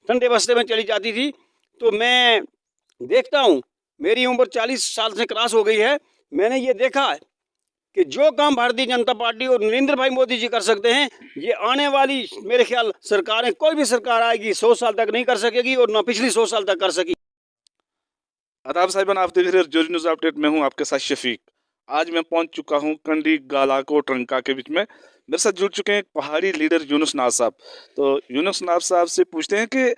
ठंडे बस्ते में चली जाती थी। तो मैं देखता हूँ, मेरी उम्र 40 साल से क्रॉस हो गई है। मैंने ये देखा है कि जो काम भारतीय जनता पार्टी और नरेंद्र भाई मोदी जी कर सकते हैं, ये आने वाली मेरे ख्याल सरकारें, कोई भी सरकार आएगी 100 साल तक नहीं कर सकेगी और ना पिछली 100 साल तक कर सकी। आदाब साहिबान, आप देख रहे हैं जोरी न्यूज़ अपडेट में हूं आपके साथ शफीक। आज मैं पहुंच चुका हूं कंडी गालाकोट रंका के बीच में। मेरे साथ जुड़ चुके हैं एक पहाड़ी लीडर यूनुस नाज साहब। तो यूनुस नाज साहब से पूछते हैं कि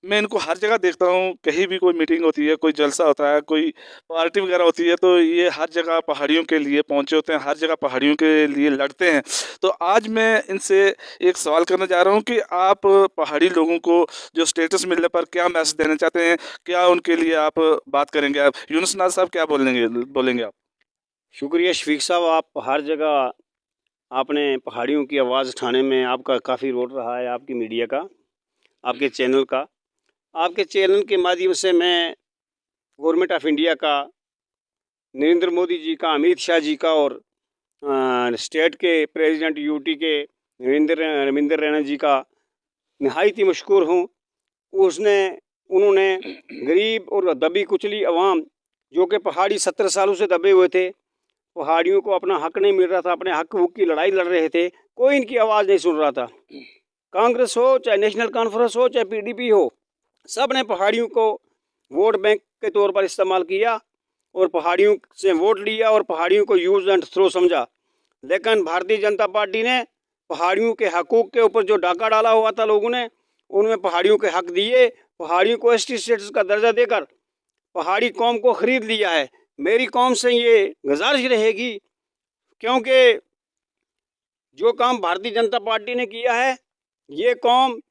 मैं इनको हर जगह देखता हूँ, कहीं भी कोई मीटिंग होती है, कोई जलसा होता है, कोई पार्टी वगैरह होती है, तो ये हर जगह पहाड़ियों के लिए पहुंचे होते हैं, हर जगह पहाड़ियों के लिए लड़ते हैं। तो आज मैं इनसे एक सवाल करना चाह रहा हूँ कि आप पहाड़ी लोगों को जो स्टेटस मिलने पर क्या मैसेज देना चाहते हैं, क्या उनके लिए आप बात करेंगे? आप यूनुस नाज साहब क्या बोलेंगे आप? शुक्रिया शफीक साहब, आप हर जगह आपने पहाड़ियों की आवाज़ उठाने में आपका काफ़ी रोल रहा है, आपकी मीडिया का, आपके चैनल का। आपके चैनल के माध्यम से मैं गवर्नमेंट ऑफ इंडिया का, नरेंद्र मोदी जी का, अमित शाह जी का और स्टेट के प्रेसिडेंट यूटी के रविंद्र रैना जी का नहायत ही मशकूर हूँ। उसने उन्होंने गरीब और दबी कुचली अवाम, जो कि पहाड़ी 70 सालों से दबे हुए थे, पहाड़ियों को अपना हक नहीं मिल रहा था, अपने हक हुक की लड़ाई लड़ रहे थे, कोई इनकी आवाज़ नहीं सुन रहा था। कांग्रेस हो, चाहे नेशनल कॉन्फ्रेंस हो, चाहे पीडीपी हो, सब ने पहाड़ियों को वोट बैंक के तौर पर इस्तेमाल किया और पहाड़ियों से वोट लिया और पहाड़ियों को यूज एंड थ्रो समझा। लेकिन भारतीय जनता पार्टी ने पहाड़ियों के हकूक़ के ऊपर जो डाका डाला हुआ था लोगों ने, उनमें पहाड़ियों के हक दिए, पहाड़ियों को एसटी स्टेटस का दर्जा देकर पहाड़ी कौम को ख़रीद लिया है। मेरी कौम से ये गुजारिश रहेगी, क्योंकि जो काम भारतीय जनता पार्टी ने किया है, ये कौम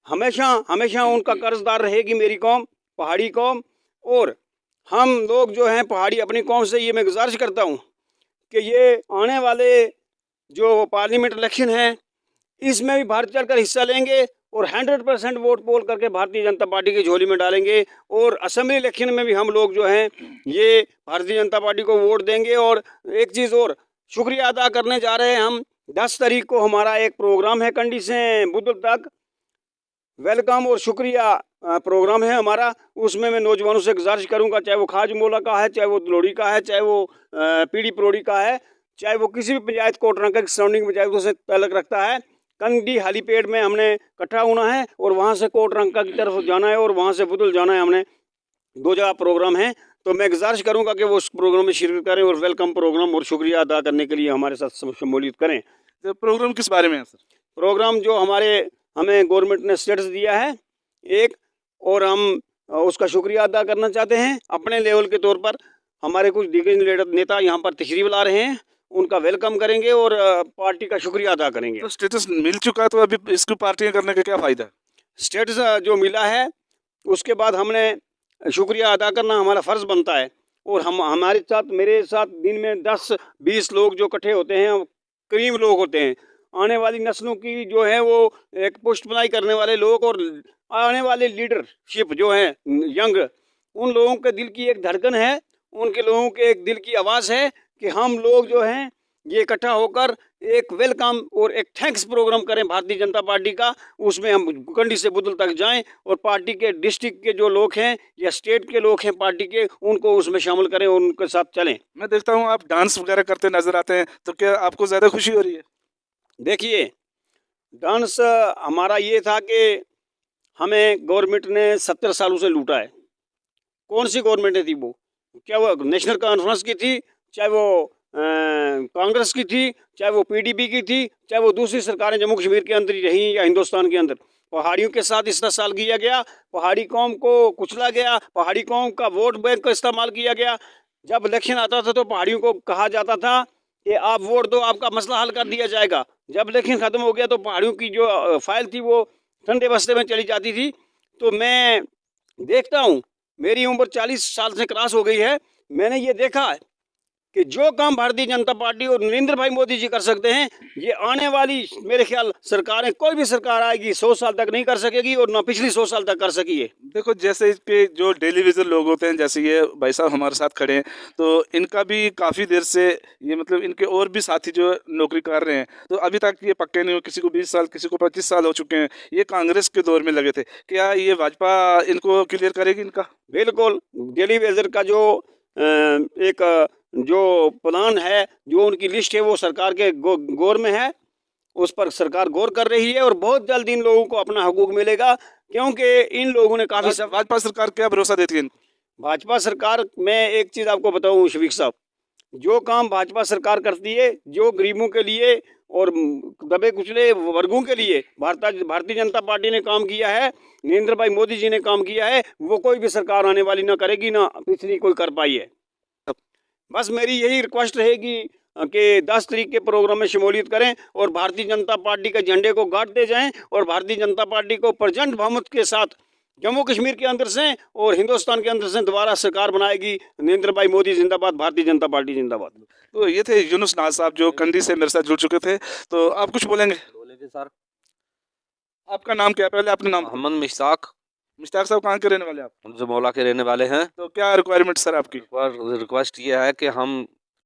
हमेशा हमेशा उनका कर्जदार रहेगी, मेरी कौम, पहाड़ी कौम। और हम लोग जो हैं पहाड़ी, अपनी कौम से ये मैं गुजारिश करता हूँ कि ये आने वाले जो पार्लियामेंट इलेक्शन है, इसमें भी बढ़ चढ़ कर हिस्सा लेंगे और 100% वोट पोल करके भारतीय जनता पार्टी की झोली में डालेंगे। और असेंबली इलेक्शन में भी हम लोग जो हैं ये भारतीय जनता पार्टी को वोट देंगे। और एक चीज़ और शुक्रिया अदा करने जा रहे हैं हम, 10 तारीख को हमारा एक प्रोग्राम है कंडी से बुद्धल तक, वेलकम और शुक्रिया प्रोग्राम है हमारा। उसमें मैं नौजवानों से गुजारिश करूंगा, चाहे वो खाजमोला का है, चाहे वो दलोड़ी का है, चाहे वो पीड़ी परोड़ी का है, चाहे वो किसी भी पंचायत कोटरंका की सराउंडिंग पंचायतों से ताल्लुक रखता है, कंडी हेलीपैड में हमने इकट्ठा होना है और वहाँ से कोटरंका की तरफ जाना है और वहाँ से बुद्धल जाना है। हमने 2 जगह प्रोग्राम है, तो मैं गुजारिश करूँगा कि वो उस प्रोग्राम में शिरकत करें और वेलकम प्रोग्राम और शुक्रिया अदा करने के लिए हमारे साथ शमूलियत करें। तो प्रोग्राम किस बारे में है सर? प्रोग्राम जो हमें गवर्नमेंट ने स्टेटस दिया है एक, और हम उसका शुक्रिया अदा करना चाहते हैं अपने लेवल के तौर पर। हमारे कुछ दिग्गज नेता यहाँ पर तशरीफ ला रहे हैं, उनका वेलकम करेंगे और पार्टी का शुक्रिया अदा करेंगे। तो स्टेटस मिल चुका है, तो अभी इसको पार्टियां करने का क्या फ़ायदा है? स्टेटस जो मिला है उसके बाद हमने शुक्रिया अदा करना हमारा फ़र्ज़ बनता है। और हम हमारे साथ, मेरे साथ दिन में 10-20 लोग जो इकट्ठे होते हैं, करीब लोग होते हैं, आने वाली नस्लों की जो है वो एक पुष्टबनाई करने वाले लोग और आने वाले लीडरशिप जो है यंग, उन लोगों के दिल की एक धड़कन है, उनके लोगों के एक दिल की आवाज़ है कि हम लोग जो हैं ये इकट्ठा होकर एक वेलकम और एक थैंक्स प्रोग्राम करें भारतीय जनता पार्टी का। उसमें हम कंडी से बुद्धल तक जाएं और पार्टी के डिस्ट्रिक्ट के जो लोग हैं या स्टेट के लोग हैं पार्टी के, उनको उसमें शामिल करें और उनके साथ चलें। मैं देखता हूँ आप डांस वगैरह करते नजर आते हैं, तो क्या आपको ज़्यादा खुशी हो रही है? देखिए, डांस हमारा ये था कि हमें गवर्नमेंट ने 70 सालों से लूटा है। कौन सी गवर्नमेंट थी वो? क्या वो नेशनल कॉन्फ्रेंस की थी, चाहे वो कांग्रेस की थी, चाहे वो पीडीपी की थी, चाहे वो दूसरी सरकारें जम्मू कश्मीर के अंदर ही रहीं या हिंदुस्तान के अंदर, पहाड़ियों के साथ इस साल किया गया, पहाड़ी कौम को कुचला गया, पहाड़ी कौम का वोट बैंक का इस्तेमाल किया गया। जब इलेक्शन आता था तो पहाड़ियों को कहा जाता था कि आप वोट दो, आपका मसला हल कर दिया जाएगा। जब इलेक्शन ख़त्म हो गया तो पहाड़ियों की जो फाइल थी वो ठंडे बस्ते में चली जाती थी। तो मैं देखता हूँ, मेरी उम्र 40 साल से क्रॉस हो गई है, मैंने ये देखा है कि जो काम भारतीय जनता पार्टी और नरेंद्र भाई मोदी जी कर सकते हैं, ये आने वाली मेरे ख्याल सरकारें, कोई भी सरकार आएगी 100 साल तक नहीं कर सकेगी और ना पिछली 100 साल तक कर सकी है। देखो जैसे इसके जो डेली विजर लोग होते हैं, जैसे ये भाई साहब हमारे साथ खड़े हैं, तो इनका भी काफ़ी देर से ये मतलब इनके और भी साथी जो नौकरी कर रहे हैं, तो अभी तक ये पक्के नहीं हो, किसी को 20 साल, किसी को 25 साल हो चुके हैं, ये कांग्रेस के दौर में लगे थे। क्या ये भाजपा इनको क्लियर करेगी इनका? बिल्कुल, डेली वेजर का जो एक जो प्लान है, जो उनकी लिस्ट है, वो सरकार के गौर में है, उस पर सरकार गौर कर रही है और बहुत जल्द इन लोगों को अपना हकूक मिलेगा, क्योंकि इन लोगों ने काफ़ी भाजपा सरकार क्या भरोसा देती है इनको? भाजपा सरकार, मैं एक चीज़ आपको बताऊं शफीक साहब, जो काम भाजपा सरकार करती है, जो गरीबों के लिए और दबे कुचले वर्गों के लिए भारतीय जनता पार्टी ने काम किया है, नरेंद्र भाई मोदी जी ने काम किया है, वो कोई भी सरकार आने वाली ना करेगी, ना पिछली कोई कर पाई है। बस मेरी यही रिक्वेस्ट रहेगी कि 10 तारीख के प्रोग्राम में शमूलियत करें और भारतीय जनता पार्टी के झंडे को गाड़ते जाएं और भारतीय जनता पार्टी को प्रचंड बहुमत के साथ जम्मू कश्मीर के अंदर से और हिंदुस्तान के अंदर से दोबारा सरकार बनाएगी। नरेंद्र भाई मोदी जिंदाबाद, भारतीय जनता पार्टी जिंदाबाद। तो ये थे यूनुस नाज साहब जो कंडी से मेरे साथ जुड़ चुके थे। तो आप कुछ बोलेंगे? बोलेंगे सर। आपका नाम क्या है? पहले अपना नाम। मोहम्मद मुश्ताक, मुश्ताक साहब कहाँ के रहने वाले हैं आप? हम जमोला के रहने वाले हैं। तो क्या रिक्वायरमेंट सर आपकी? रिक्वेस्ट ये है कि हम